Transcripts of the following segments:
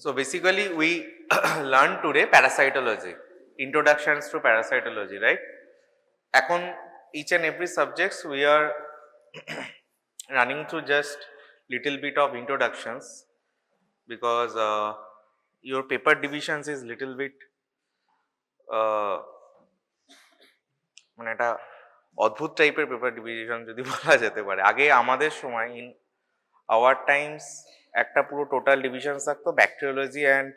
So basically we learned today parasitology, introductions to parasitology, right? এখন each and every subjects we are running through just little bit of introductions because your paper divisions is little bit মানে একটা অদ্ভুত টাইপের paper division যদি বলা যেতে পারে। আগে আমাদের সময় ইন আওয়ার টাইমস একটা পুরো টোটাল ডিভিশন থাকতো, ব্যাকটেরিওলজি অ্যান্ড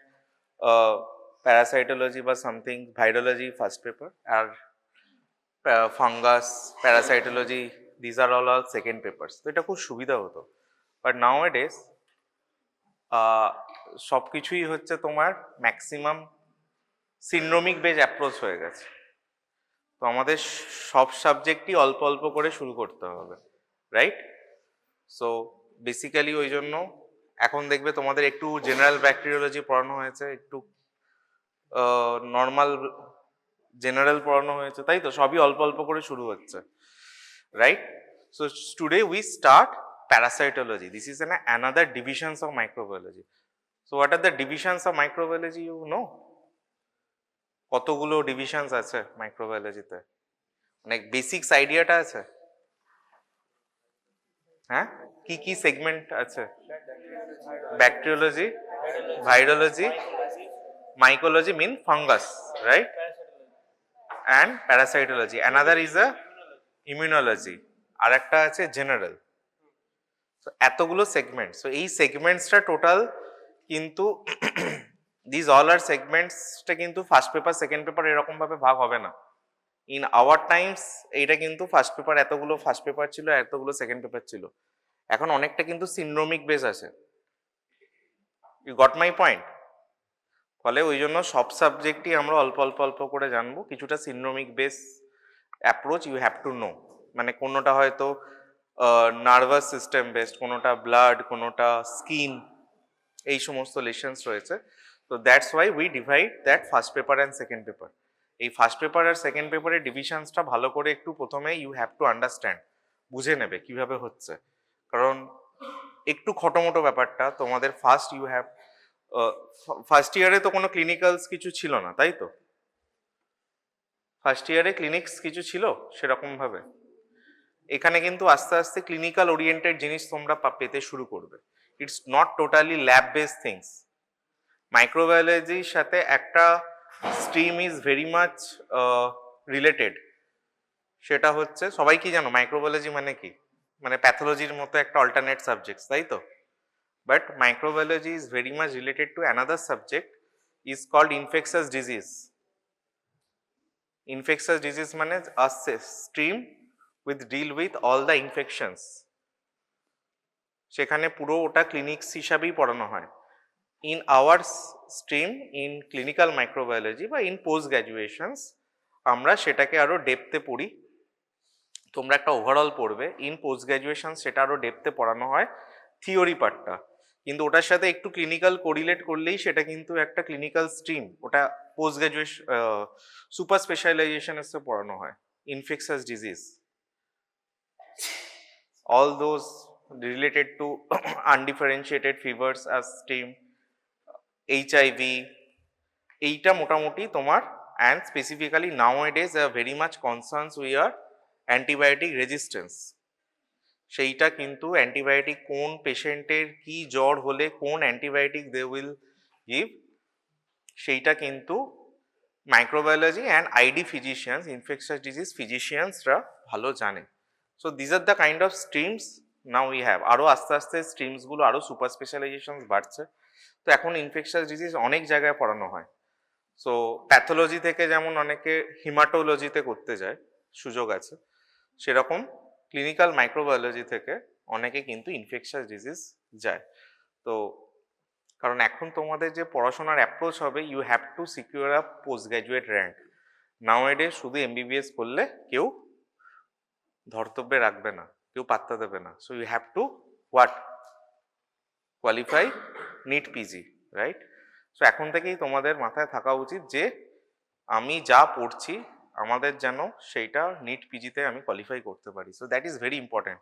প্যারাসাইটোলজি বা সামথিং, ভাইরোলজি ফার্স্ট পেপার, আর fungus, parasitology, these are all second papers. তো এটা খুব সুবিধা হতো। বাট নাও এ ডেজ সব কিছুই হচ্ছে তোমার ম্যাক্সিমাম সিন্ড্রোমিক বেজ অ্যাপ্রোচ হয়ে গেছে। তো আমাদের সব সাবজেক্টই অল্প অল্প করে শুরু করতে হবে, রাইট? সো বেসিক্যালি ওই জন্য এখন দেখবে তোমাদের একটু জেনারেল ব্যাকটেরিওলজি পড়ানো হয়েছে, একটু নর্মাল জেনারেল পড়ানো হয়েছে, তাই তো? সবই অল্প অল্প করে শুরু হচ্ছে, right? So today we start parasitology. This is another divisions of microbiology. So what are the divisions of microbiology, you know? কতগুলো ডিভিশনস আছে মাইক্রোবায়োলজিতে? অনেক বেসিক্স আইডিয়াটা আছে? হ্যাঁ, কি কি সেগমেন্ট আছে? Bacteriology, virology, mycology mean fungus, right? And parasitology. Another is a immunology. আর একটা আছে জেনারেল। So এতগুলো সেগমেন্ট। সো এই সেগমেন্টসটা টোটাল কিন্তু দিস অল আর সেগমেন্টসটা কিন্তু ফার্স্ট পেপার সেকেন্ড পেপার এরকম ভাবে ভাগ হবে না। ইন আওয়ার টাইমস এইটা কিন্তু ফার্স্ট পেপার এতগুলো ফার্স্ট পেপার ছিল, এতগুলো সেকেন্ড পেপার ছিল। এখন অনেকটা কিন্তু সিন্ড্রোমিক বেস আছে। You got my point? ফলে ওই জন্য সব সাবজেক্টই আমরা অল্প অল্প অল্প করে জানবো। কিছুটা syndromic base approach you have to know. মানে কোনোটা হয়তো নার্ভাস সিস্টেম বেসড, কোনোটা ব্লাড, কোনোটা স্কিন, এই সমস্ত লেসন্স রয়েছে। তো that's why we divide that first paper and second paper. এই ফার্স্ট পেপার আর সেকেন্ড পেপারের ডিভিশনসটা ভালো করে একটু প্রথমে ইউ হ্যাভ টু আন্ডারস্ট্যান্ড, বুঝে নেবে কিভাবে হচ্ছে। কারণ একটু খটোমটো ব্যাপারটা তোমাদের ফার্স্ট ইউ হ্যাভ ফার্স্ট ইয়ারে তো কোনো ক্লিনিক্যালস কিছু ছিল না, তাই তো? ফার্স্ট ইয়ারে ক্লিনিক্স কিছু ছিল সেরকম ভাবে? এখানে কিন্তু আস্তে আস্তে ক্লিনিক্যাল ওরিয়েন্টেড জিনিস তোমরা পেতে শুরু করবে। It's not totally lab based things. মাইক্রোবায়োলজির সাথে একটা stream is very much related. সেটা হচ্ছে, সবাই কি জানো মাইক্রোবায়োলজি মানে কি? মানে প্যাথোলজির মতো একটা অল্টারনেট সাবজেক্ট, তাই তো? But microbiology is very much related to another subject is called infectious disease. Infectious disease মানে a stream with deal with all the infections. সেখানে পুরো ওটা ক্লিনিক্স হিসাবেই পড়ানো হয়। In our stream in clinical microbiology বা ইন পোস্ট গ্র্যাজুয়েশনস আমরা সেটাকে আরো ডেপথে পড়ি। তোমরা একটা ওভারঅল পড়বে, ইন পোস্ট গ্র্যাজুয়েশন সেটা আরো ডেপথে পড়ানো হয় থিওরি পার্টটা, কিন্তু ওটার সাথে একটু ক্লিনিক্যাল কোরিলেট করলেই সেটা কিন্তু একটা ক্লিনিক্যাল স্ট্রিম। ওটা পোস্ট গ্র্যাজুয়েশন সুপার স্পেশালাইজেশনের সাথে পড়ানো হয়। Infectious disease, all those related to undifferentiated fevers as stream, HIV, এইটা মোটামুটি তোমার। and specifically nowadays very much concerns we are antibiotic resistance। সেইটা কিন্তু অ্যান্টিবায়োটিক কোন পেশেন্টের কি জ্বর হলে কোন অ্যান্টিবায়োটিক দে উইল গিভ, সেইটা কিন্তু microbiology and ID physicians, infectious disease ফিজিশিয়ানসরা ভালো জানে। So these are the kind of streams now we have. আরও আস্তে আস্তে স্ট্রিমসগুলো আরও সুপার স্পেশালাইজেশন বাড়ছে। তো এখন ইনফেকশাস ডিজিজ অনেক জায়গায় পড়ানো হয়। সো প্যাথোলজি থেকে যেমন অনেকে হিমাটোলজিতে করতে যায়, সুযোগ আছে, সেরকম ক্লিনিক্যাল মাইক্রোবায়োলজি থেকে অনেকে কিন্তু ইনফেকশাস ডিজিজ যায়। তো কারণ এখন তোমাদের যে পড়াশোনার অ্যাপ্রোচ হবে, you have to secure a post graduate rank. Nowadays শুধু এমবিবিএস করলে কেউ ধর্তব্যে রাখবে না, কেউ পাত্তা দেবে না। So you have to what? Qualify NEET PG, right? So এখন থেকেই তোমাদের মাথায় থাকা উচিত যে আমি যা পড়ছি আমাদের যেন সেইটা নিট পিজিতে আমি কোয়ালিফাই করতে পারি। So that is very important.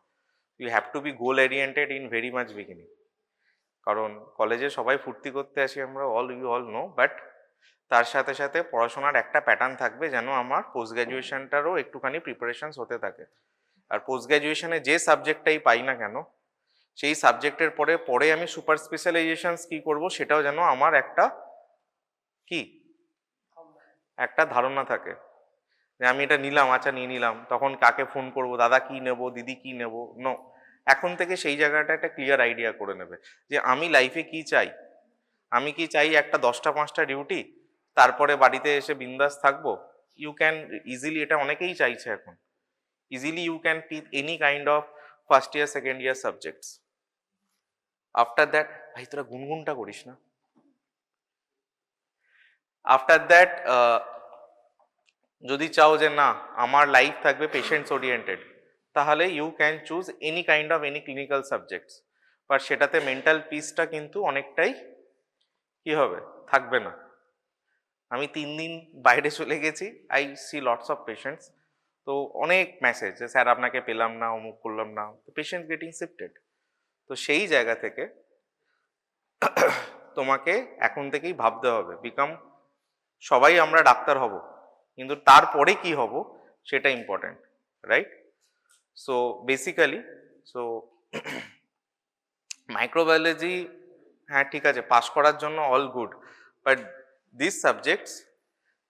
You have to be goal oriented in very much beginning. কারণ কলেজে সবাই ফুর্তি করতে আসি আমরা, ইউ অল নো, বাট তার সাথে সাথে পড়াশোনার একটা প্যাটার্ন থাকবে যেন আমার পোস্ট গ্র্যাজুয়েশনটারও একটুখানি প্রিপারেশনস হতে থাকে। আর পোস্ট গ্র্যাজুয়েশনে যে সাবজেক্টটাই পাই না কেন, সেই সাবজেক্টের পরে আমি সুপার স্পেশালাইজেশনস কি করব সেটাও যেন আমার একটা ধারণা থাকে যে আমি এটা নিলাম, আচ্ছা নিয়ে নিলাম, তখন কাকে ফোন করব, দাদা কি নেব, দিদি কি নেব, নো। এখন থেকে সেই জায়গাটা একটা ক্লিয়ার আইডিয়া করে নেবে যে আমি লাইফে কি চাই। আমি কি চাই একটা 10টা 5টা ডিউটি, তারপরে বাড়িতে এসে বিন্দাস থাকবো? ইউ ক্যান ইজিলি, এটা অনেকেই চাইছে এখন, easily you can pick any kind of first year second year subjects. After that, ভাই তোরা গুনগুনটা করিস না, আফটার দ্যাট যদি চাও যে না আমার লাইফ থাকবে পেশেন্টস ওরিয়েন্টেড, তাহলে you can choose any kind of any clinical subjects, but সেটাতে মেন্টাল পিসটা কিন্তু অনেকটাই কি হবে, থাকবে না। আমি 3 দিন বাইরে চলে গেছি, I see lots of patients, তো অনেক মেসেজ যে স্যার আপনাকে পেলাম না, অমুক করলাম না, পেশেন্ট গেটিং শিফটেড। তো সেই জায়গা থেকে তোমাকে এখন থেকেই ভাবতে হবে, সবাই আমরা ডাক্তার হব, কিন্তু তারপরে কি হব সেটা important, right? So basically microbiology, হ্যাঁ ঠিক আছে, পাস করার জন্য all good, but this subjects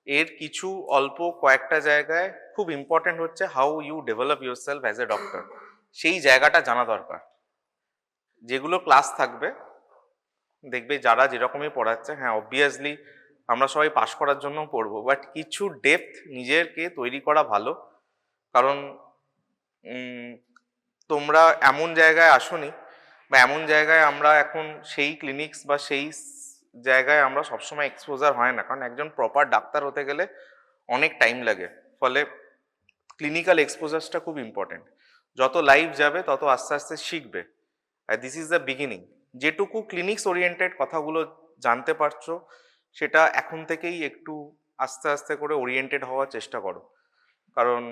এর কিছু অল্প কয়েকটা জায়গায় খুব ইম্পর্টেন্ট হচ্ছে how you develop yourself as a doctor, সেই জায়গাটা জানা দরকার। যেগুলো ক্লাস থাকবে দেখবে যারা যেরকমই পড়াচ্ছে, হ্যাঁ অবভিয়াসলি আমরা সবাই পাস করার জন্য পড়বো, বাট কিছু ডেপথ নিজেকে তৈরি করা ভালো। কারণ তোমরা এমন জায়গায় আসোনি, বা এমন জায়গায় আমরা এখন সেই ক্লিনিক্স বা সেই জায়গায় আমরা সবসময় এক্সপোজার হয় না, কারণ একজন প্রপার ডাক্তার হতে গেলে অনেক টাইম লাগে, ফলে ক্লিনিক্যাল এক্সপোজারটা খুব ইম্পর্টেন্ট। যত লাইফ যাবে তত আস্তে আস্তে শিখবে, আর দিস ইজ দ্য বিগিনিং। যেটুকু ক্লিনিক্স ওরিয়েন্টেড কথাগুলো জানতে পারছো, সেটা এখন থেকেই একটু আস্তে আস্তে করে ওরিয়েন্টেড হওয়ার চেষ্টা করো, কারণ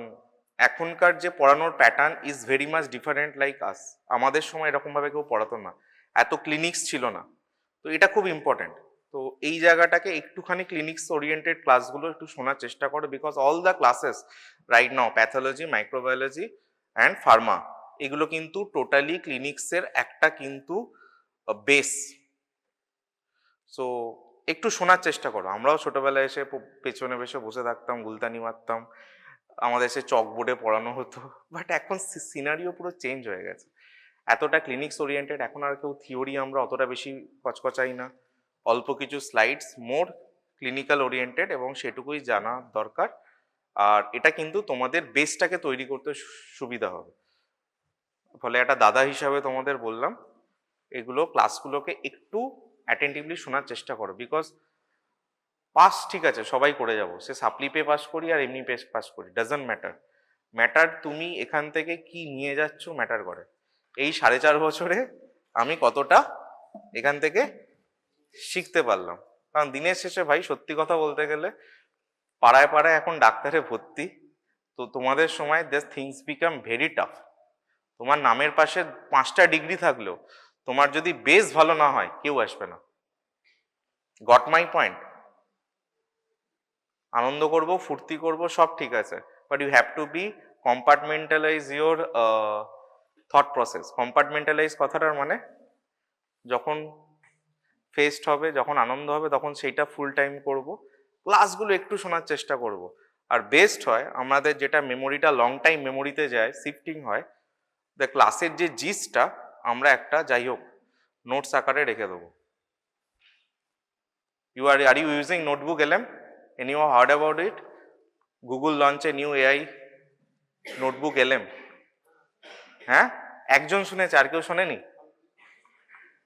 এখনকার যে পড়ানোর pattern is very much different like আস। আমাদের সময় এরকমভাবে কেউ পড়াতো না, এত ক্লিনিক্স ছিল না, তো এটা খুব ইম্পর্টেন্ট। তো এই জায়গাটাকে একটুখানি ক্লিনিক্স ওরিয়েন্টেড ক্লাসগুলো একটু শোনার চেষ্টা করো, because all the classes right now, pathology, microbiology and Pharma, এগুলো কিন্তু টোটালি ক্লিনিক্সের একটা কিন্তু বেস। সো একটু শোনার চেষ্টা করো। আমরাও ছোটবেলায় এসে পেছনে বসে বসে থাকতাম, গুলতানি মারতাম, আমাদের সে চকবোর্ডে পড়ানো হতো, বাট এখন সিনারিও পুরো চেঞ্জ হয়ে গেছে, এতটা ক্লিনিক্স ওরিয়েন্টেড এখন আর কেউ থিওরি আমরা অতটা বেশি কচকচাই না, অল্প কিছু স্লাইডস, মোর ক্লিনিক্যাল ওরিয়েন্টেড, এবং সেটুকুই জানা দরকার। আর এটা কিন্তু তোমাদের বেসটাকে তৈরি করতে সুবিধা হবে। ফলে একটা দাদা হিসাবে তোমাদের বললাম, এগুলো ক্লাসগুলোকে একটু অ্যাটেন্টিভলি শোনার চেষ্টা করো, বিকজ পাস ঠিক আছে সবাই করে যাব, সে সাপ্লি পে পাস করি আর এমনি পে পাস করি, ডাজন্ট ম্যাটার তুমি এখান থেকে কি নিয়ে যাচ্ছ ম্যাটার করে। এই 4.5 বছরে আমি কতটা এখান থেকে শিখতে পারলাম। কারণ দিনের শেষে ভাই সত্যি কথা বলতে গেলে পাড়ায় পাড়ায় এখন ডাক্তারে ভর্তি, তো তোমাদের সময় this things become very tough. তোমার নামের পাশে 5টা ডিগ্রি থাকলেও তোমার যদি বেস ভালো না হয় কেউ আসবে না। Got my point? আনন্দ করব, ফুর্তি করব, সব ঠিক আছে, but you have to be compartmentalize your thought process. Compartmentalize কথাটার মানে যখন ফেস্ট হবে, যখন আনন্দ হবে, তখন সেইটা ফুল টাইম করব, ক্লাসগুলো একটু শোনার চেষ্টা করব। আর বেস্ট হয় আমাদের যেটা মেমোরিটা লং টাইম মেমোরিতে যায়, শিফটিং হয়, দ্য ক্লাসের যে জিসটা আমরা একটা যাই হোক নোটস আকারে রেখে দেবো। Are you using Notebook LM? Anyone heard about it? Google launch a new AI Notebook LM. হ্যাঁ, একজন শুনেছে, আর কেউ শোনেনি?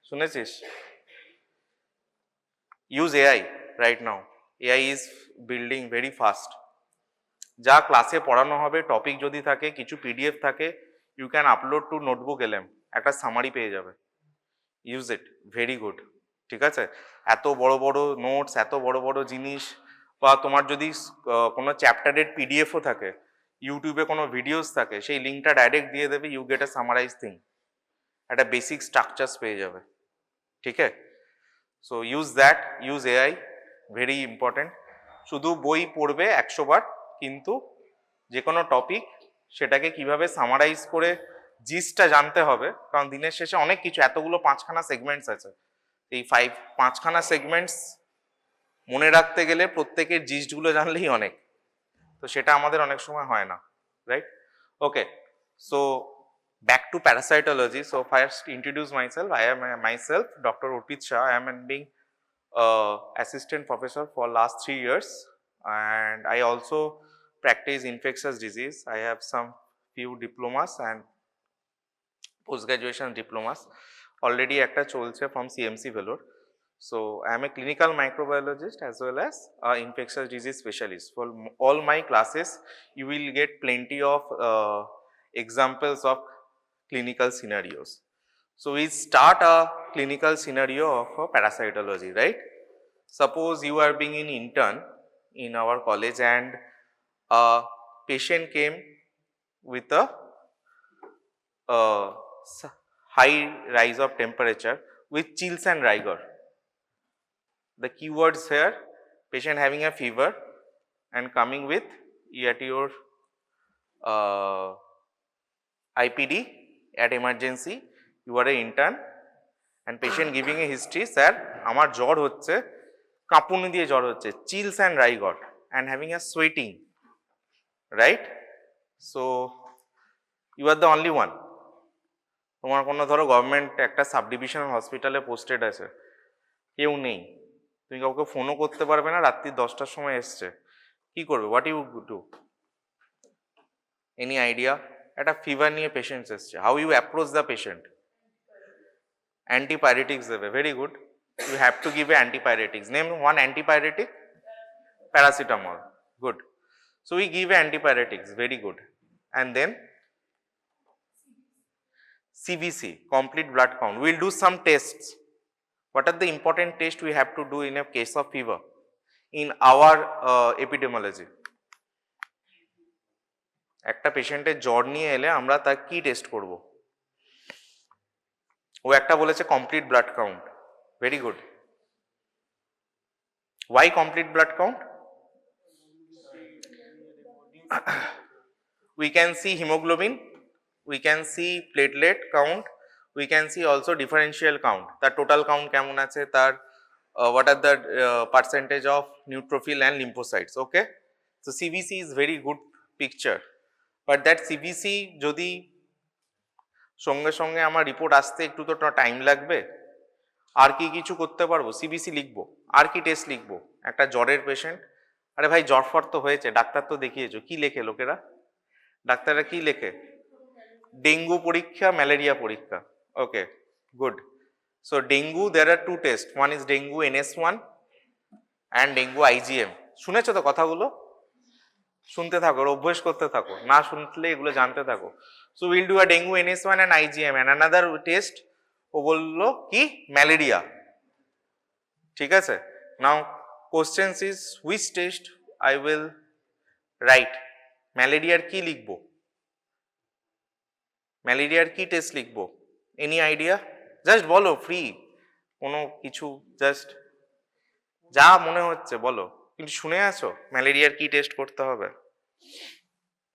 শুনেছিস? Use AI right now. AI is building very fast. যা ক্লাসে পড়ানো হবে, টপিক যদি থাকে, কিছু পিডিএফ থাকে, you can upload to notebook LM, একটা সামারি পেয়ে যাবে। Use it, very good. ঠিক আছে, এত বড় বড় নোটস, এত বড় বড় জিনিস, বা তোমার যদি কোনো চ্যাপ্টারের পিডিএফও থাকে, ইউটিউবে কোনো ভিডিওস থাকে, সেই লিঙ্কটা ডাইরেক্ট দিয়ে দেবে, you get a summarise thing, একটা বেসিক স্ট্রাকচার্স পেয়ে যাবে। ঠিক আছে? So use that, use AI, very important. শুধু বই পড়বে 100 বার, কিন্তু যে কোনো টপিক সেটাকে কিভাবে সামারাইজ করে জিসটা জানতে হবে, কারণ দিনের শেষে অনেক কিছু, এতগুলো 5খানা সেগমেন্টস আছে, এই 5খানা সেগমেন্টস মনে রাখতে গেলে প্রত্যেকের জিস্টগুলো জানলেই অনেক, তো সেটা আমাদের অনেক সময় হয় না, right? Okay, so back to parasitology. So first introduce myself. I am myself Dr. Urpit Shah. I am being assistant professor for last 3 years, and I also practice infectious disease. I have some few diplomas and post graduation diplomas already একটা চলছে from CMC Vellore. So I am a clinical microbiologist as well as infectious disease specialist. For all my classes you will get plenty of examples of clinical scenarios. So we start a clinical scenario of parasitology, right? Suppose you are being an intern in our college and a patient came with a high rise of temperature with chills and rigor. The keywords here: patient having a fever and coming with at your IPD at emergency. You are an intern and patient giving a history, sir আমার জ্বর হচ্ছে, কাঁপুনি দিয়ে জ্বর হচ্ছে, chills and rigor and having a sweating, right? So you are the only one. তোমার কোনো ধরো গভর্নমেন্ট একটা সাব ডিভিশনাল হসপিটালে পোস্টেড আছে, কেউ নেই, তুমি কাউকে ফোনও করতে পারবে না, রাত্রি 10টার সময় এসছে, কি করবে? What you do? Any idea? একটা ফিভার নিয়ে পেশেন্টস এসছে, how you approach the patient? Antipyretics দেবে, very good, you have to give a antipyretics. Name one antipyretic. Paracetamol, good. So we give antipyretics, very good. And then CBC, complete blood count. We will do some tests. What are the important tests we have to do in a case of fever in our epidemiology? একটা পেশেন্টের জ্বর নিয়ে এলে আমরা তার কি test করব? ও একটা বলেছে complete blood count, very good. Why complete blood count? We can see hemoglobin, we can see platelet count, we can see also differential count, তার total count কেমন আছে, তার what are the percentage of neutrophil and lymphocytes, okay? So CBC is very good picture, but that CBC যদি সঙ্গে সঙ্গে আমার report আসতে একটু তো টাইম লাগবে, আর কি কিছু করতে পারবো? CBC লিখবো, আর কি টেস্ট লিখবো? একটা জ্বরের পেশেন্ট, আরে ভাই জ্বর ফর তো হয়েছে, ডাক্তার তো দেখিয়েছো, কি লেখে লোকেরা? ডাক্তাররা কি লেখে? ডেঙ্গু পরীক্ষা, ম্যালেরিয়া পরীক্ষা, okay, good. So dengue, there are two tests, one is dengue NS1 and dengue IgM. শুনেছো তো কথাগুলো? শুনতে থাকো, অভ্যাস করতে থাকো, না শুনলে এগুলো জানতে থাকো। So will do a dengue NS1 and IgM and another test, ও বললো কি? ম্যালেরিয়া, ঠিক আছে। Now questions is which test I will write? ম্যালেরিয়ার কি লিখবো? ম্যালেরিয়ার কি টেস্ট লিখবো? Any idea? জাস্ট বলো, ফ্রি, কোনো কিছু জাস্ট যা মনে হচ্ছে বলো, কিন্তু শুনে আছো ম্যালেরিয়ার কি টেস্ট করতে হবে?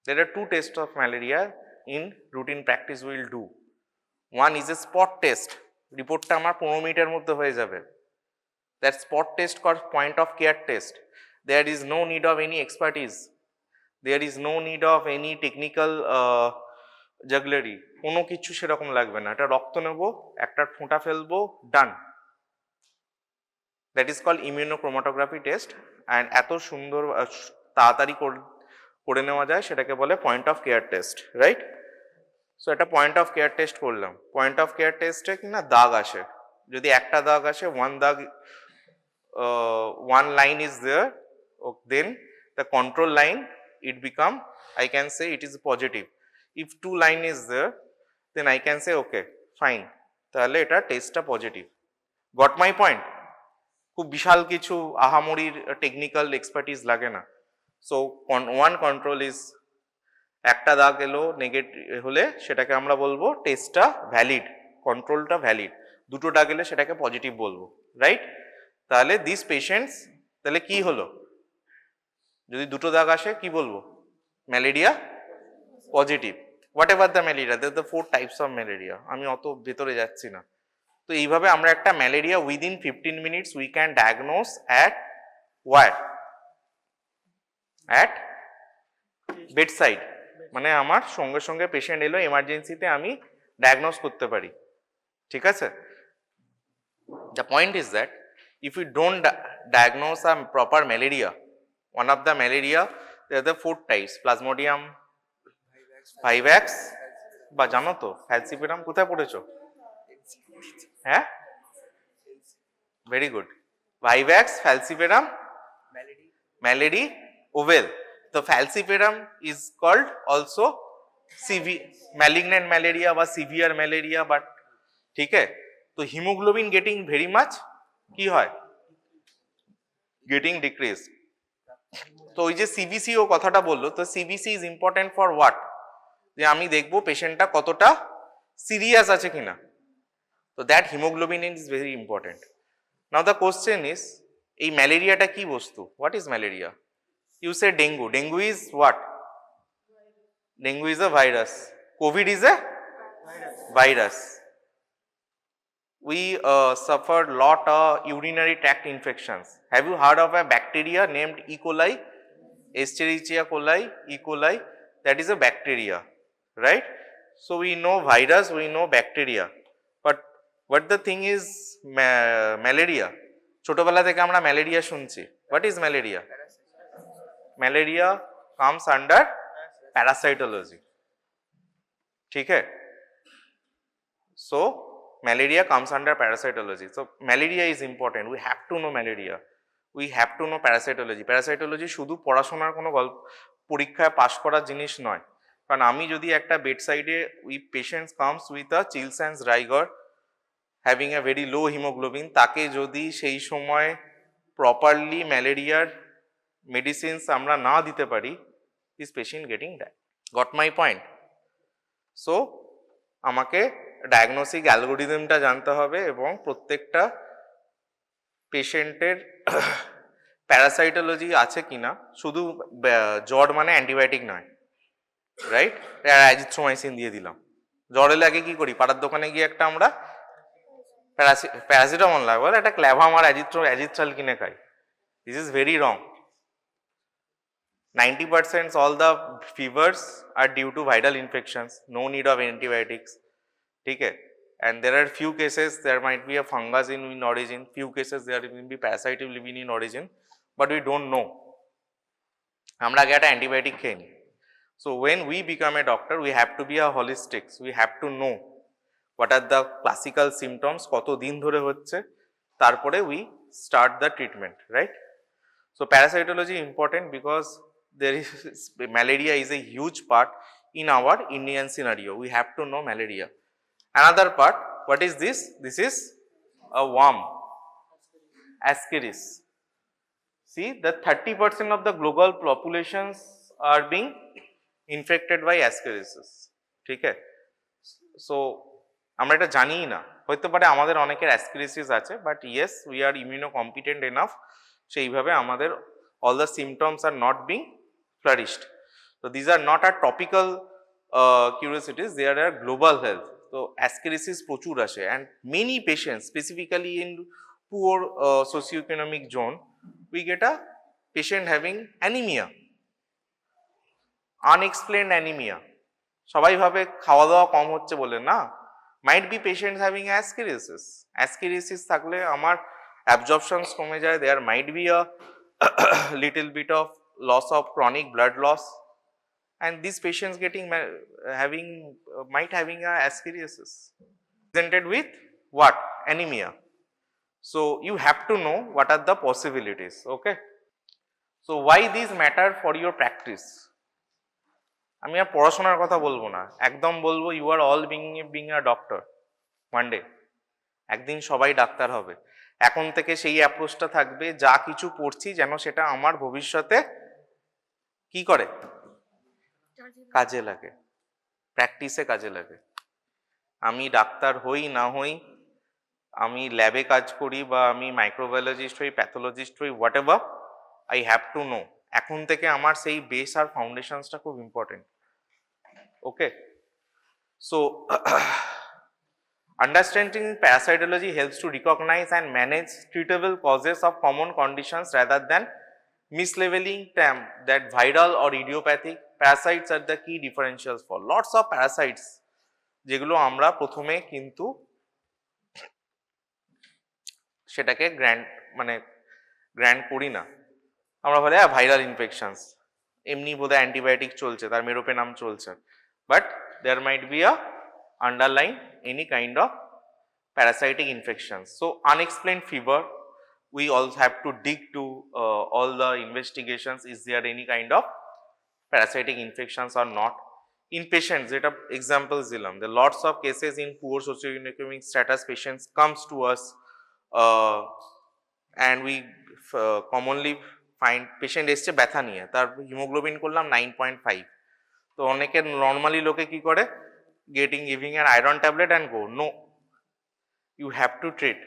There are two tests of malaria in routine practice we will do. One is a spot test, রিপোর্টটা আমার 15 মিনিটের মধ্যে হয়ে যাবে। That spot test called point of care test. There is no need of any expertise, there is no need of any technical jugglery, কোনো কিছু সেরকম লাগবে না, এটা রক্ত নেব, একটা ফোঁটা ফেলবো, done. That is called immunochromatography test, and এত সুন্দর তাড়াতাড়ি করে নেওয়া যায়, সেটাকে বলে point of care test, right? So এটা পয়েন্ট অফ কেয়ার টেস্ট করলাম। পয়েন্ট অফ কেয়ার টেস্টে কিনা দাগ আসে, যদি একটা দাগ আসে, ওয়ান দাগ, one line is there, then the control line, it become, I can say it is positive. If two line is there, then I can say okay, fine, তাহলে এটা টেস্টটা পজিটিভ। Goat my point? খুব বিশাল কিছু আহামরির technical expertise লাগে না। So one control is, একটা দাগ এলো নেগেটিভ হলে সেটাকে আমরা বলবো টেস্টটা ভ্যালিড, কন্ট্রোলটা ভ্যালিড। দুটো দাগ এলে সেটাকে পজিটিভ বলবো, রাইট? তাহলে দিস পেশেন্টস, তাহলে কি হলো, যদি দুটো দাগ আসে কি বলবো, malaria positive. Whatever the malaria, there the 4 types of malaria, আমি অত ভেতরে যাচ্ছি না। তো এইভাবে আমরা একটা malaria within 15 minutes we can diagnose at ward, at bedside, মানে আমার সঙ্গে সঙ্গে পেশেন্ট এলো এমার্জেন্সিতে, আমি ডায়াগনোস করতে পারি, ঠিক আছে? The point is that if we don't diagnose a proper malaria, one of the malaria, there are the 4 types, Plasmodium vivax, বা জানো তো ফ্যালসিপেরাম কোথায় পড়েছো? হ্যাঁ, very good, vivax, falciparum, malariae ovale. তো falciparum is called also malignant malaria বা severe malaria, but ঠিক আছে। তো হিমোগ্লোবিন গেটিং ভেরি মাচ কি হয়, গেটিং ডিক্রিজ। তো ওই যে সিবিসি ও কথাটা বললো, তো CBC is important for what, যে আমি দেখবো পেশেন্টটা কতটা সিরিয়াস আছে কিনা, তো that haemoglobin is very important. Now the question is, এই ম্যালেরিয়াটা কি বস্তু, what is malaria? You say dengue, dengue is what, dengue is a virus, COVID is a virus. We suffered lot of urinary tract infections. Have you heard of a bacteria named E. coli, Escherichia coli, E. coli? That is a bacteria, right? So we know virus, we know bacteria, but what the thing is malaria, ছোটবেলা থেকে আমরা malaria শুনছি। What is malaria? Malaria comes under parasitology, ठीक है? So malaria comes under parasitology. So malaria is important. We have to know malaria. We have to know parasitology. Parasitology শুধু পড়াশোনার কোনো গল্প, পরীক্ষায় পাশ করার জিনিস নয়। কারণ আমি যদি একটা বেডসাইডে we patients comes with a chills and rigor having a very low hemoglobin, তাকে যদি সেই সময় প্রপারলি ম্যালেরিয়ার মেডিসিনস আমরা না দিতে পারি, this patient getting die. Got my point? So আমাকে ডায়াগনোসিক অ্যালগোরিদমটা জানতে হবে এবং প্রত্যেকটা পেশেন্টের প্যারাসাইটোলজি আছে কিনা, শুধু জ্বর মানে অ্যান্টিবায়োটিক নয়, রাইট? অ্যাজিথ্রোমাইসিন দিয়ে দিলাম, জ্বর এলে আগে কি করি, পাড়ার দোকানে গিয়ে একটা আমরা প্যারাসিটামল লাগবে, একটা ক্ল্যাভাম আর অ্যাজিথ্রাল কিনে খাই। This is very wrong. 90% all the fevers are due to viral infections, no need of antibiotics, ठीक है? And there are few cases there might be a fungus in origin, few cases there will be parasitic living in origin, but we don't know, আমরা আগে একটা antibiotic খেয়ে নিই। So when we become a doctor, we have to be a holistic, we have to know what are the classical symptoms, কত দিন ধরে হচ্ছে, তারপরে we start the treatment, right? So parasitology important because there is malaria is a huge part in our Indian scenario. We have to know malaria. Another part, what is this? This is a worm, Ascaris. See, the 30% of the global populations are being infected by Ascarisis. ঠিক আছে? So আমরা এটা জানিই না, হয়তো পারে আমাদের অনেকের অ্যাসকেরিসিস আছে, but yes we are immunocompetent enough, সেইভাবে আমাদের all the symptoms are not being flourished. So these are not a topical curiosities, they are a global health. So ascarisis প্রচুর আসে, and many patients specifically in poor socioeconomic zone, we get a patient having anemia, unexplained anemia. সবাই ভাবে খাওয়া দাওয়া কম হচ্ছে বলে, না, might be patients having ascarisis. Ascarisis থাকলে আমার absorptions কমে যায়, there might be a little bit of loss of chronic blood loss, and these patients getting might having a ascarisis presented with what, anemia. So you have to know what are the possibilities, okay? So why these matter for your practice? আমি আর পড়াশোনার কথা বলবো না, একদম বলবো you are all being a doctor one day, একদিন সবাই doctor হবে। এখন থেকে সেই অ্যাপ্রোচটা থাকবে, যা কিছু পড়ছি যেন সেটা আমার ভবিষ্যতে কি করে, কাজে লাগে, প্র্যাকটিসে কাজে লাগে। আমি ডাক্তার হই না হই, আমি ল্যাবে কাজ করি বা আমি মাইক্রোবায়োলজিস্ট হই, প্যাথোলজিস্ট হই, what ever, I have to no. এখন থেকে আমার সেই বেস আর ফাউন্ডেশনসটা খুব important. Okay, so understanding parasitology helps to recognize and manage treatable causes of common conditions rather than mislabeling them that viral or idiopathic. Parasites are the key differentials for lots of parasites যেগুলো আমরা প্রথমে কিন্তু সেটাকে grand করি না। আমরা বলি viral infections, এমনি বোধহয় অ্যান্টিবায়োটিক চলছে, তার মেরোপেনাম চলছে, but there might be a underlying any kind of parasitic infections. So unexplained fever, we also have to dig to all the investigations, is there any kind of parasitic infections or not. In patients, যেটা examples দিলাম, the lots of cases in poor socioeconomic status patients comes to us and we commonly find patient এসছে ব্যথা নিয়ে, তার haemoglobin করলাম 9.5, তো অনেকে normally লোকে কি করে, giving an iron tablet and go. No, you have to treat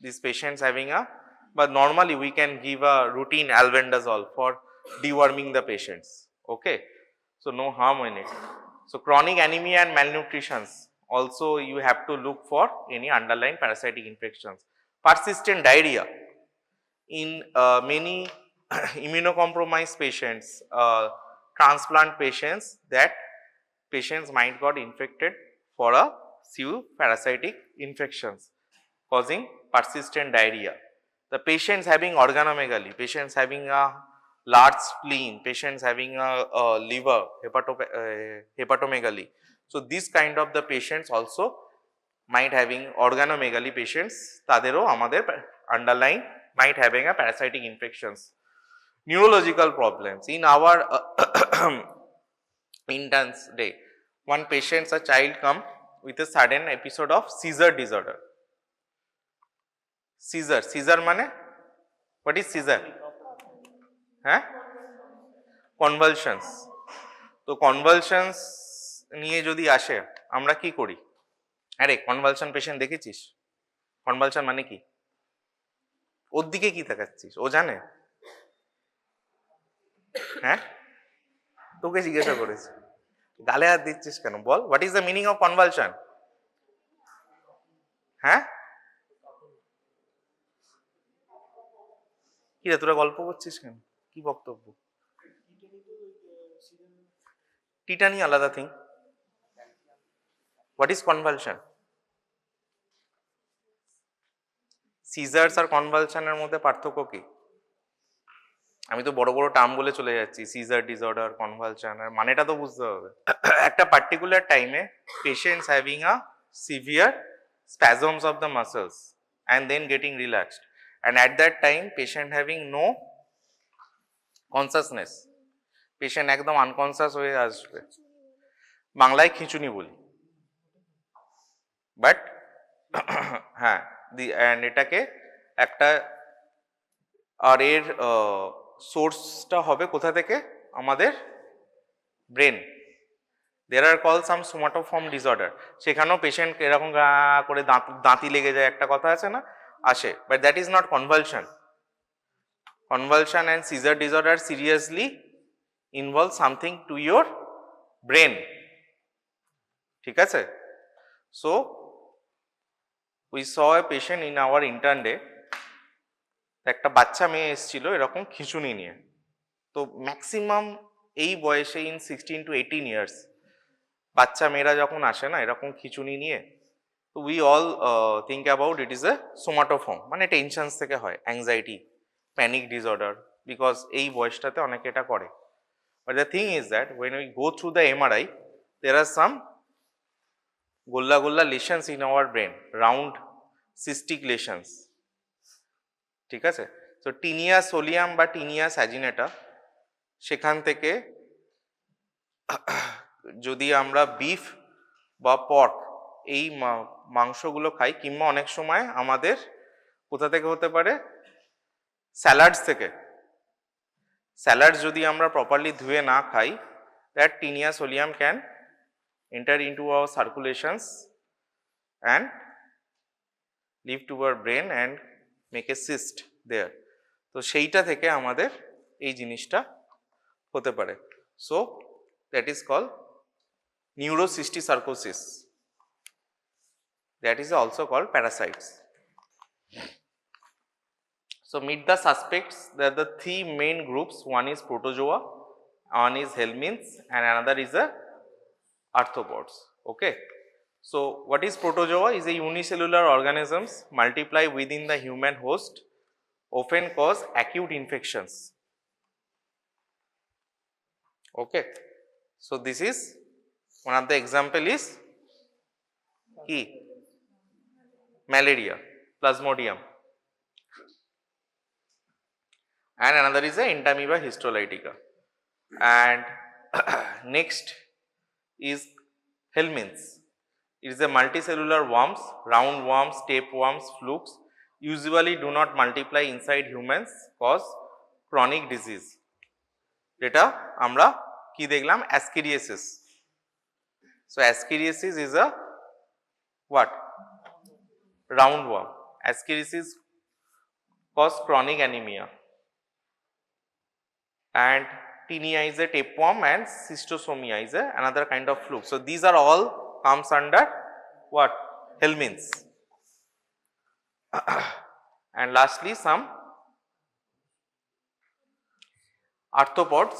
these patients having a, but normally we can give a routine albendazole for deworming the patients. Okay, so no harm in it. So chronic anemia and malnutrition, also you have to look for any underlying parasitic infections. Persistent diarrhea in many immunocompromised patients, transplant patients, that patients might got infected for a few parasitic infections causing persistent diarrhea. The patients having organomegaly, patients having a large spleen, patients having a liver hepatomegaly. So this kind of the patients also might having organomegaly patients, tadero amader underlying might having a parasitic infections. Neurological problems in our interns day, one patient, a child come with a sudden episode of seizure disorder. Seizure মানে, what is seizure? হ্যাঁ, convulsions. তো convulsions নিয়ে যদি আসে আমরা কি করি, আরে convulsion পেশেন্ট দেখেছিস, convulsion মানে কি, ওর দিকে কি তাকাচ্ছিস, ও জানে? হ্যাঁ, তোকে জিজ্ঞাসা করেছি, গালে হাত দিচ্ছিস কেন, বল, what is the meaning of convulsion? হ্যাঁ, কি রে তোরা গল্প করছিস কেন, কি বক্তব্য? টিটানি আলাদা thing, what is convulsion? Seizures আর কনভালশনের মধ্যে পার্থক্য কি? আমি তো বড় বড় টার্ম বলে চলে যাচ্ছি, সিজার ডিসঅর্ডার, কনভালশন, আর মানেটা তো বুঝতে হবে। একটা পার্টিকুলার টাইমে patients having a severe spasms of the muscles and then getting relaxed, and at that time patient having no consciousness, patient একদম আনকনসিয়াস হয়ে আসবে, বাংলায় খিঁচুনি বলি, বাট হ্যাঁ, and এটাকে একটা, আর এর সোর্সটা হবে কোথা থেকে, আমাদের brain. there are called some somatoform disorder, সেখানেও পেশেন্ট এরকম করে দাঁতি লেগে যায়, একটা কথা আছে না, আসে, but that is not convulsion. Convulsion and seizure disorder seriously involve something to your brain, ঠিক আছে? So we saw a patient in our intern day, একটা বাচ্চা মেয়ে এসেছিল এরকম খিঁচুনি নিয়ে, তো ম্যাক্সিমাম এই বয়সে ইন 16 to 18 years বাচ্চা মেয়েরা যখন আসে না এরকম খিঁচুনি নিয়ে, তো we all think about it is a somatoform, মানে টেনশনস থেকে হয়, অ্যাংজাইটি, প্যানিক ডিসঅর্ডার, বিকজ এই বয়সটাতে অনেকে এটা করে। But the thing is that when we go through the MRI, there are some গোল্লা গোল্লা lesions in our brain, round cystic lesions, ঠিক আছে? তো টিনিয়া সোলিয়াম বা টিনিয়া স্যাজিনেটা, সেখান থেকে যদি আমরা বিফ বা পর্ক এই মাংসগুলো খাই, কিংবা অনেক সময় আমাদের কোথা থেকে হতে পারে, স্যালাডস থেকে, স্যালাড যদি আমরা প্রপারলি ধুয়ে না খাই, that Taenia solium can enter into our circulations and leave to our brain and make a cyst there. তো সেইটা থেকে আমাদের এই জিনিসটা হতে পারে। So that is call neurocysticercosis, that is also called parasites. So meet the suspects. There are the three main groups. One is protozoa, one is helminths, and another is a arthropods. Okay. So what is protozoa? Is a unicellular organisms multiply within the human host, often cause acute infections. Okay. So this is one of the example is key malaria, plasmodium, and another is a entamoeba histolytica. And next is helminths. It is a multicellular worms, round worms, tapeworms, flukes, usually do not multiply inside humans, cause chronic disease. যেটা আমরা কি দেখলাম, ascariasis. So ascariasis is a what? Roundworm. Ascariasis cause chronic anemia. And tinea is a tapeworm and schistosomia is another kind of fluke. So these are all comes under what? Helminths. And lastly some arthropods.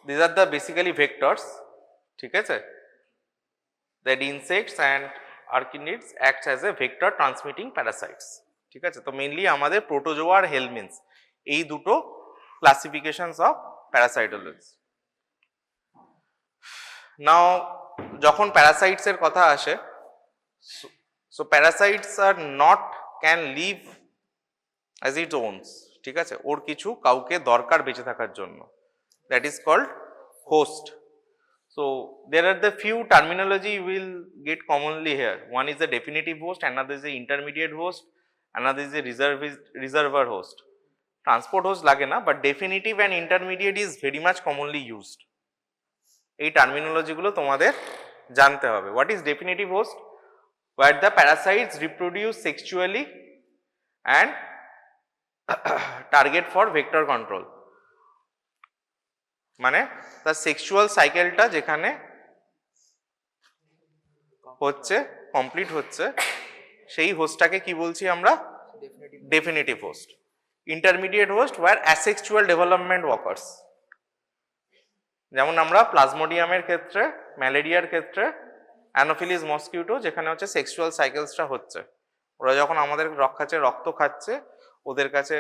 These are the basically vectors. ঠিক আছে? That insects and arachnids acts as a vector transmitting parasites. ঠিক আছে? তো mainly আমাদের protozoa আর হেলমিন্থস এই দুটো classifications of parasitology. নাও যখন parasites এর কথা আসে, so parasites are not can live as its owns. ঠিক আছে? ওর কিছু কাউকে দরকার বেঁচে থাকার জন্য, that is called host. So there are the few terminology you will get commonly here. One is a definitive host, another is a intermediate host, another is a reservoir host. Transport host lage na, but definitive and intermediate is very much commonly used. এই terminology গুলো তোমাদের জানতে হবে। What is definitive host? Where the parasites reproduce sexually and target for vector control. মানে তার sexual সাইকেলটা যেখানে হচ্ছে, কমপ্লিট হচ্ছে, সেই হোস্টটাকে কি বলছি আমরা? Definitive host. Intermediate host were asexual development occurs. যেমন আমরা প্লাজমোডিয়ামের ক্ষেত্রে, ম্যালেরিয়ার ক্ষেত্রে, অ্যানোফিলিস মসকিউটো, যেখানে হচ্ছে সেক্সুয়াল সাইকেলসটা হচ্ছে, ওরা যখন আমাদের রক্ত খাচ্ছে, ওদের কাছে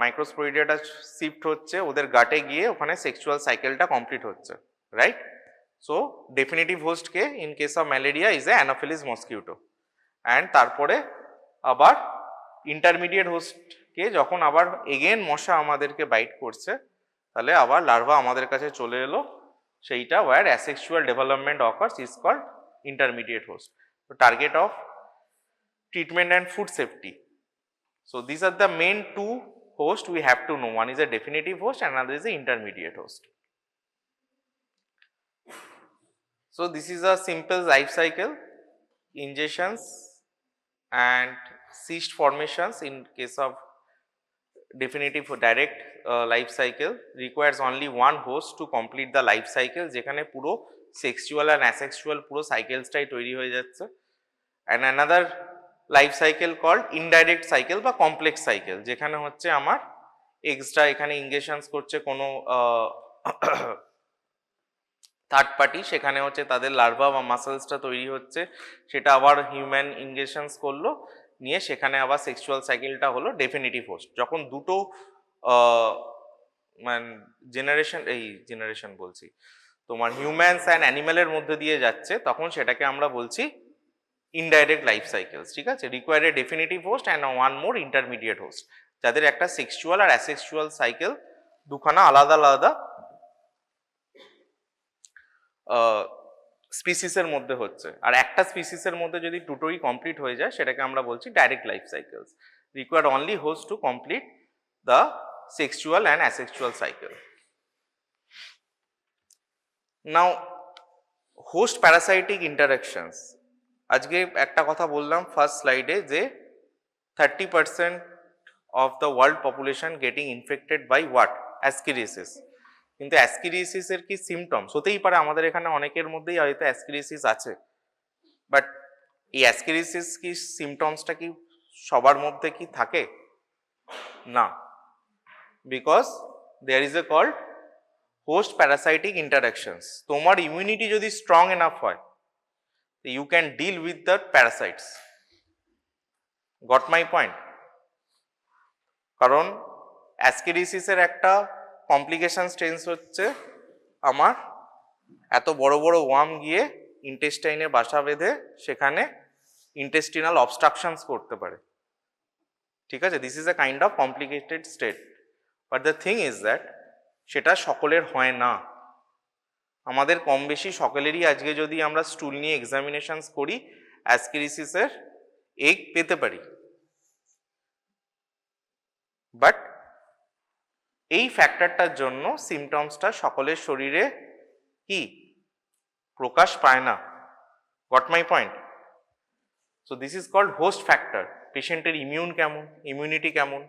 মাইক্রোস্পোরিডিয়াটা শিফট হচ্ছে, ওদের গাটে গিয়ে ওখানে সেক্সুয়াল সাইকেলটা কমপ্লিট হচ্ছে, রাইট? সো ডেফিনিটিভ হোস্টকে in case of malaria is a Anopheles mosquito. And তারপরে আবার ইন্টারমিডিয়েট হোস্টকে যখন আবার এগেন মশা আমাদেরকে বাইট করছে, তাহলে আবার লার্ভা আমাদের কাছে চলে এলো, সেইটা where asexual development occurs is called intermediate host. তো target of treatment and food safety. So these are the main two hosts we have to know. One is a definitive host and another is a intermediate host. So this is a simple life cycle. Ingestions and cyst formations in case of definitive direct life cycle requires only one host to complete the life cycle, যেখানে পুরো sexual and asexual পুরো সাইকেলসটাই তৈরি হয়ে যাচ্ছে। And another life cycle called indirect cycle বা complex cycle, যেখানে হচ্ছে আমার এক্সট্রা এখানে ইনজেকশনস করছে কোনো থার্ড পার্টি, সেখানে হচ্ছে তাদের লার্ভা বা মাসেলসটা তৈরি হচ্ছে, সেটা আবার হিউম্যান ইনজেকশনস করলো, নিয়ে সেখানে আবার সেক্সুয়াল সাইকেলটা হলো ডেফিনিটিভ হোস্ট। যখন দুটো মানে জেনারেশন বলছি তোমার হিউম্যানস অ্যান্ড অ্যানিম্যালের মধ্যে দিয়ে যাচ্ছে, তখন সেটাকে আমরা বলছি ইনডাইরেক্ট লাইফ সাইকেলস। ঠিক আছে? Require a definitive host and one more intermediate host, যাদের একটা সেক্সুয়াল আর অ্যাসেক্সুয়াল সাইকেল দুখানা আলাদা আলাদা স্পিসিসের মধ্যে হচ্ছে। আর একটা স্পিসিসের মধ্যে যদি দুটোই কমপ্লিট হয়ে যায়, সেটাকে আমরা বলছি direct life cycles. Require only host to complete the sexual and asexual cycle. Now host parasitic interactions, আজকে একটা কথা বললাম ফার্স্ট স্লাইডে যে 30% of the world population getting infected by what? Ascariasis. কিন্তু অ্যাসকেরিয়াসিস এর কি সিমটমস হতেই পারে আমাদের এখানে অনেকের মধ্যেই হয়তো অ্যাসকেরিয়াসিস আছে, বাট এই অ্যাসকেরিয়াসিস কি সিমটমসটা কি সবার মধ্যে কি থাকে না, because there is a called host parasitic interactions. তোমার ইমিউনিটি যদি স্ট্রং এনাফ হয় you can deal with the parasites. Got my point? কারণ অ্যাসকেরিয়াসিসের একটা কমপ্লিকেশন স্টেজ হচ্ছে আমার এত বড় বড় ওয়ার্ম গিয়ে ইন্টেস্টাইনে বাসা বেঁধে সেখানে ইন্টেস্টিনাল অবস্ট্রাকশনস করতে পারে, ঠিক আছে? This is a kind of complicated state, but the thing is that সেটা সকলের হয় না। আমাদের কম বেশি সকলেরই আজকে যদি আমরা স্টুল নিয়ে এক্সামিনেশনস করি অ্যাসকেরিয়াসিসের এগ পেতে পারি, বাট এই ফ্যাক্টরটার জন্য সিমটমসটা সকলের শরীরে কি প্রকাশ পায় না। Got my point? So this is called host factor. পেশেন্টের ইমিউনিটি কেমন,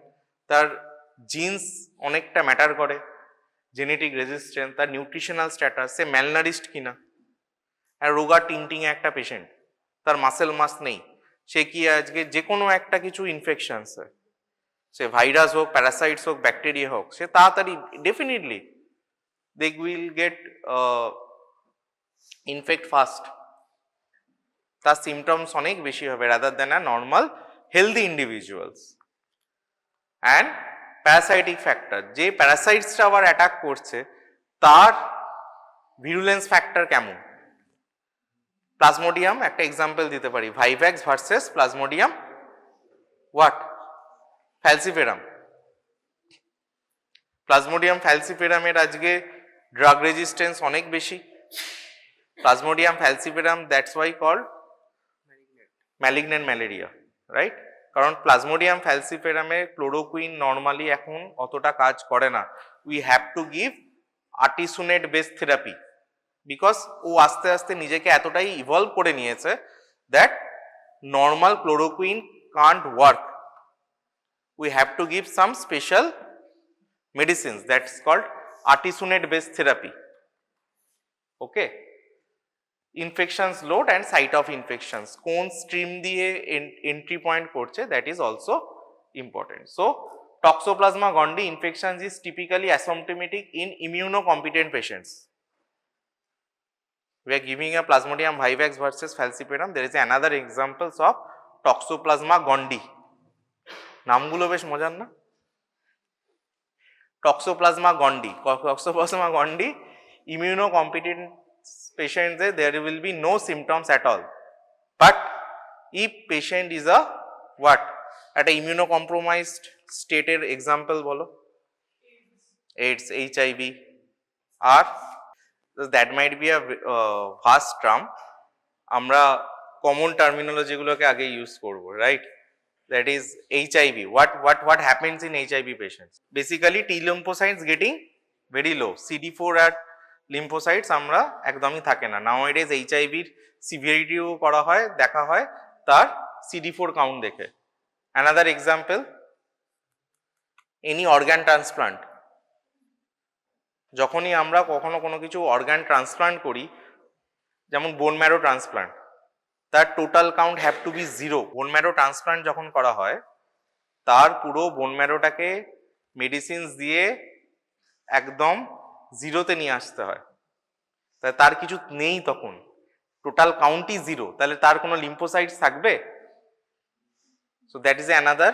তার জিন্স অনেকটা ম্যাটার করে, জেনেটিক রেজিস্ট্যান্স, তার নিউট্রিশনাল স্ট্যাটাস, সে ম্যালনারিস্ট কিনা। আর রোগা টিংটিং একটা পেশেন্ট, তার মাসেল মাস নেই, সে কি আজকে যে কোনো একটা কিছু ইনফেকশনস হয়, সে ভাইরাস হোক, প্যারাসাইটস হোক, ব্যাকটেরিয়া হোক, সে তাড়াতাড়ি definitely they will get infect fast. তার সিমটমস অনেক বেশি হবে rather than a normal healthy individuals. And parasitic factor, যে প্যারাসাইটসটা আবার অ্যাটাক করছে তার ভিরুলেন্স ফ্যাক্টর কেমন। প্লাজমোডিয়াম একটা এক্সাম্পল দিতে পারি, vivax versus Plasmodium what falciparum. Plasmodium ফ্যালসিফেরামের আজকে ড্রাগ রেজিস্ট্যান্স অনেক বেশি। Plasmodium falciparum that's why called malignant malaria, right? কারণ প্লাজমোডিয়াম ফ্যালসিফেরামে ক্লোরোকুইন নর্মালি এখন অতটা কাজ করে না। We have to give artesunate base therapy, because ও আস্তে আস্তে নিজেকে এতটাই ইভলভ করে নিয়েছে that normal chloroquine can't work. We have to give some special medicines that's called artesunate based therapy. Okay, infections load and site of infections, কোন stream দিয়ে entry point করছে, that is also important. So Toxoplasma gondii infections is typically asymptomatic in immunocompetent patients. We are giving a Plasmodium vivax versus falciparum. There is another examples of Toxoplasma gondii. নামগুলো বেশ মজার না? Toxoplasma গন্ডি, toxoplasma গন্ডি immunocompetent patients there will be no symptoms at all, but if patient is a what at a immunocompromised state এর example বলো, AIDS, HIV, or that might be a vast term, আমরা common terminology গুলোকে আগে use করব, right? That is HIV. What happens in HIV patients? Basically T lymphocytes getting very low, CD4 at lymphocytes আমরা একদমই থাকে না। Nowadays HIV এর সিভিয়ারিটিও করা হয়, দেখা হয় তার CD4 কাউন্ট দেখে। Another example, any organ transplant, যখনই আমরা কখনো কোনো কিছু অর্গান ট্রান্সপ্লান্ট করি, যেমন বোন ম্যারো ট্রান্সপ্লান্ট, তার total count have to be 0। Bone marrow transplant যখন করা হয় তার পুরো বোন ম্যারোটাকে মেডিসিনস দিয়ে একদম 0তে নিয়ে আসতে হয়, তাই তার কিছু নেই, তখন টোটাল কাউন্টই 0, তাহলে তার কোনো লিম্ফোসাইটস থাকবে? So that is another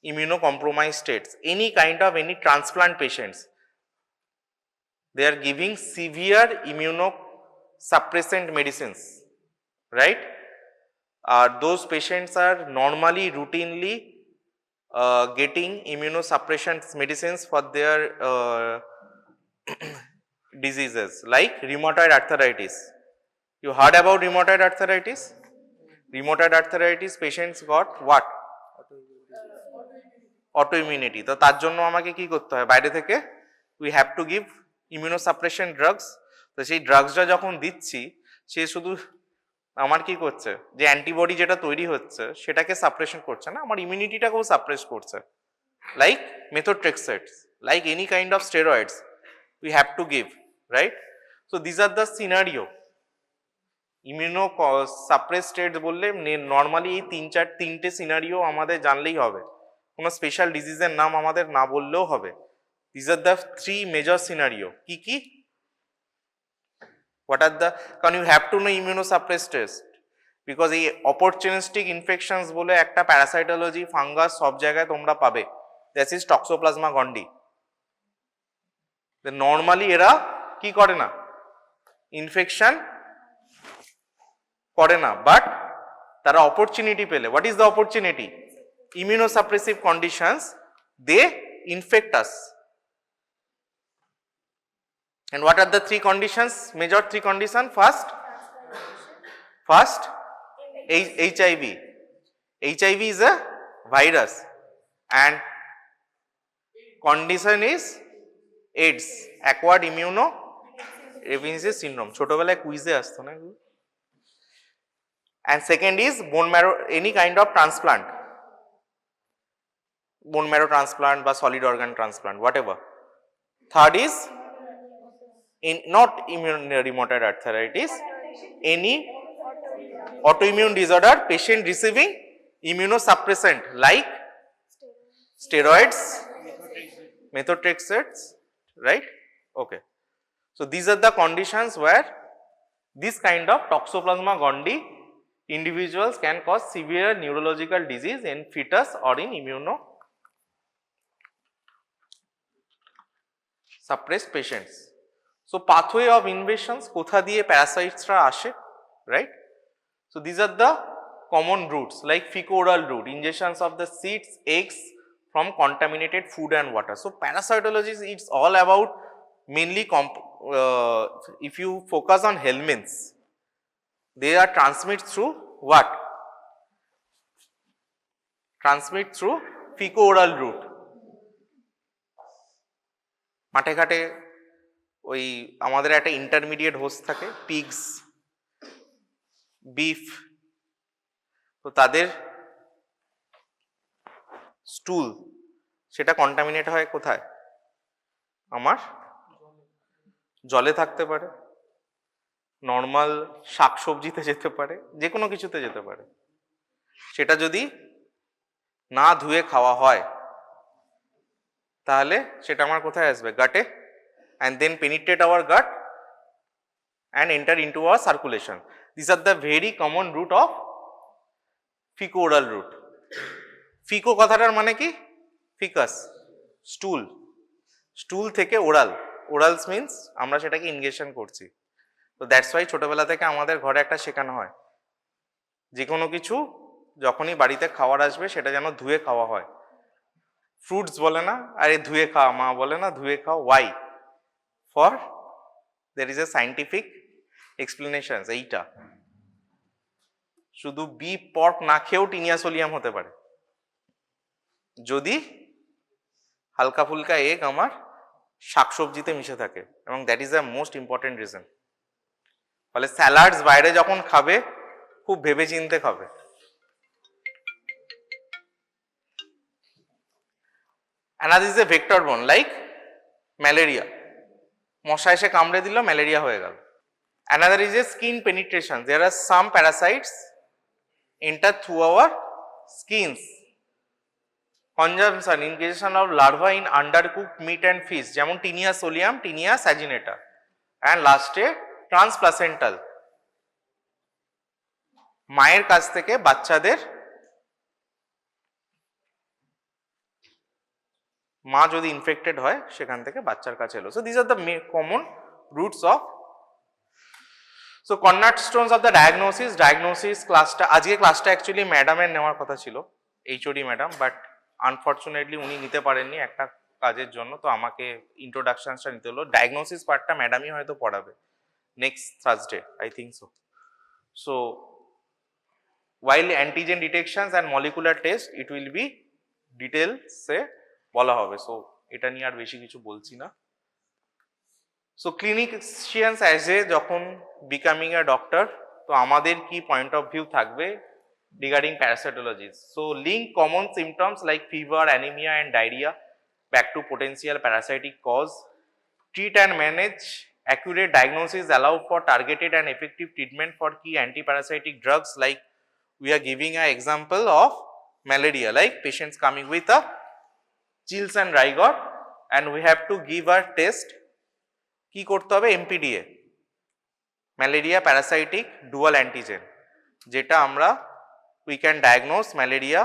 immunocompromised states. Any kind of any transplant patients, they are giving severe immunosuppressant medicines, right? Those patients are normally routinely getting immunosuppression medicines for their diseases like rheumatoid arthritis. You heard about rheumatoid arthritis? Rheumatoid arthritis patients got what? Autoimmunity. তো তার জন্য আমাকে কি করতে হয়? বাইরে থেকে we have to give immunosuppression drugs. তো সেই ড্রাগসটা যখন দিচ্ছি, সে শুধু আমার কি করছে, যে অ্যান্টিবডি যেটা তৈরি হচ্ছে সেটাকে সাপ্রেশন করছে না, আমার ইমিউনিটিটাকেও সাপ্রেস করছে, like methotrexate, like any kind of steroids we have to give, right? So these are the scenario. Immuno suppress state বললে নর্মালি এই তিনটে সিনারিও আমাদের জানলেই হবে, কোনো স্পেশাল ডিজিজের নাম আমাদের না বললেও হবে। This are the three major scenario. কি কি? হোয়াট আর দ্য, কারণ you have to know immunosuppress test, because এই অপরচুনিস্টিক ইনফেকশনস বলে একটা প্যারাসাইটোলজি ফাঙ্গাস সব জায়গায় তোমরা পাবে, that is Toxoplasma gondii. Normally এরা কি করে না, ইনফেকশন করে না, বাট তারা অপরচুনিটি পেলে, what is the opportunity? Immunosuppressive conditions, they infect us. And what are the three conditions, major three conditions? First, HIV. HIV is a virus and condition is AIDS, acquired immunodeficiency syndrome. ছোটবেলায় কুইজে আসতো না? And second is bone marrow, any kind of transplant, bone marrow transplant বা solid organ transplant, whatever. Third is in not immune rheumatoid arthritis, any autoimmune disorder, patient receiving immunosuppressant like steroids, methotrexate, right? Okay, so these are the conditions where this kind of Toxoplasma gondii individuals can cause severe neurological disease in fetus or in immunosuppressed patients. So pathway of invasions, kotha diye parasites ra ashe, right? So these are the common routes, like fecal-oral route, ingestions of the seeds, eggs from contaminated food and water. So parasitology, it's all about mainly if you focus on helminths, they are transmit through what? Transmit through fecal-oral route. মাঠে ঘাটে ওই আমাদের একটা intermediate host থাকে, pigs, beef, তো তাদের স্টুল সেটা contaminate হয় কোথায়? আমার জলে থাকতে পারে, নর্মাল শাকসবজিতে যেতে পারে, যে কোনো কিছুতে যেতে পারে। সেটা যদি না ধুয়ে খাওয়া হয় তাহলে সেটা আমার কোথায় আসবে? গাটে, and then penetrate our gut and enter into our circulation. These are the very common route of fecal-oral route. ফিকো কথাটার মানে কি? ফিকাস, স্টুল, স্টুল থেকে ওরাল, ওরালস মিন্স আমরা সেটাকে ইনজেকশন করছি। তো দ্যাটস ওয়াই ছোটবেলা থেকে আমাদের ঘরে একটা শেখানো হয়, যে কোনো কিছু যখনই বাড়িতে খাওয়ার আসবে সেটা যেন ধুয়ে খাওয়া হয়। ফ্রুটস বলে না আরে ধুয়ে খাওয়া, মা বলে না ধুয়ে খাও, why? For there is a scientific explanation. এইটা শুধু বিফ পর্ক না খেয়েও টিনিয়া সোলিয়াম হতে পারে যদি হালকা ফুলকা এগ আমার শাকসবজিতে মিশে থাকে, এবং that is the most important reason. ফলে স্যালাডস বাইরে যখন খাবে খুব ভেবে চিনতে খাবে। Another is a vector borne, like malaria, মশা এসে কামড়ে দিল, ম্যালেরিয়া হয়ে গেল। Another is a skin penetration. There are some parasites enter through our skins. Consumption, ingestion of larvae in undercooked meat and fish, যেমন টিনিয়া সোলিয়াম, টিনিয়া স্যাজিনেটা, and লাস্টে transplacental, মায়ের কাছ থেকে বাচ্চাদের, মা যদি ইনফেক্টেড হয় সেখান থেকে বাচ্চার কাছে এলো। So this are the common routes of. So cornerstones of the diagnosis ক্লাসটা, আজকে ক্লাসটা অ্যাকচুয়ালি ম্যাডামের নেওয়ার কথা ছিল, এইচওডি ম্যাডাম, বাট আনফর্চুনেটলি উনি নিতে পারেননি একটা কাজের জন্য, তো আমাকে ইন্ট্রোডাকশনসটা নিতে হলো। ডায়াগনোসিস পার্টটা ম্যাডামই হয়তো পড়াবে next Thursday, I think so. So while antigen detections and molecular test it will be ডিটেলসে বলা হবে, সো এটা নিয়ে আর বেশি কিছু বলছি না। সো ক্লিনিশিয়ানস অ্যাজ এ যখন বিকামিং এ ডক্টর, তো আমাদের কি পয়েন্ট অফ ভিউ থাকবে regarding parasitology. So link common symptoms like fever, anemia and diarrhea back to potential parasitic cause. Treat and manage. Accurate diagnosis allow for targeted and effective treatment for key antiparasitic drugs, like we are giving an example of malaria, like patients coming with a chills and rigor and we have to give a test কি করতে হবে MPDA, malaria parasitic dual antigen, যেটা আমরা we can diagnose malaria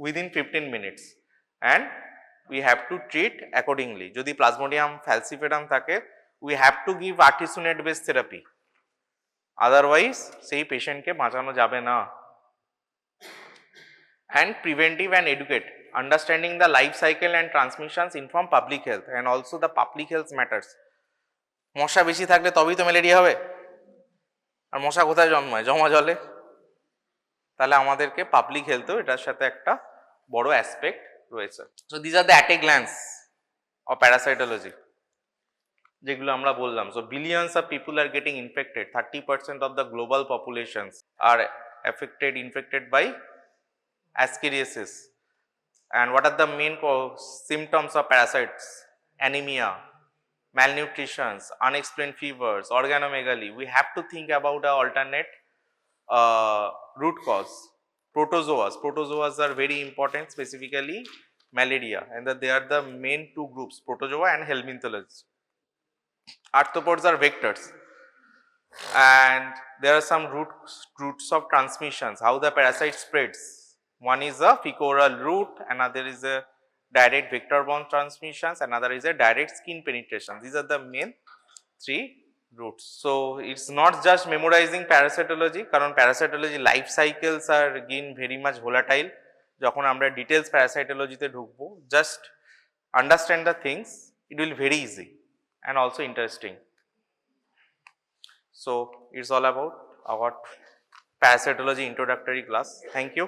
within 15 minutes and we have to treat accordingly. যদি plasmodium ফ্যালসিফেরাম থাকে we have to give artesunate based therapy, otherwise সেই পেশেন্টকে বাঁচানো যাবে না। And preventive and educate, understanding the life cycle and transmissions inform public health and also the public health matters. মশা বেশি থাকলে তবেই তো ম্যালেরিয়া হবে, আর মশা কোথায় জন্মায়? জমা জলে। তাহলে আমাদেরকে পাবলিক হেলথও এটার সাথে একটা বড় অ্যাসপেক্ট রয়েছে। So this are the at a glance of parasitology, যেগুলো আমরা বললাম। So billions of people are getting infected, 30% of the global populations are infected by ascariasis. And what are the main symptoms of parasites? Anemia, malnutrition, unexplained fevers, organomegaly. We have to think about an alternate root cause. Protozoas are very important, specifically malaria, and that they are the main two groups, protozoa and helminthiales. Arthropods are vectors, and there are some routes of transmissions, how the parasite spreads. One is a fecal-oral route, another is a direct vector-borne transmissions, another is a direct skin penetration. These are the main three routes. So it's not just memorizing parasitology, কারণ parasitology life cycles are again very much volatile. যখন আমরা details parasitology তে ঢুকবো, just understand the things, it will be very easy and also interesting. So it's all about our parasitology introductory class. Thank you.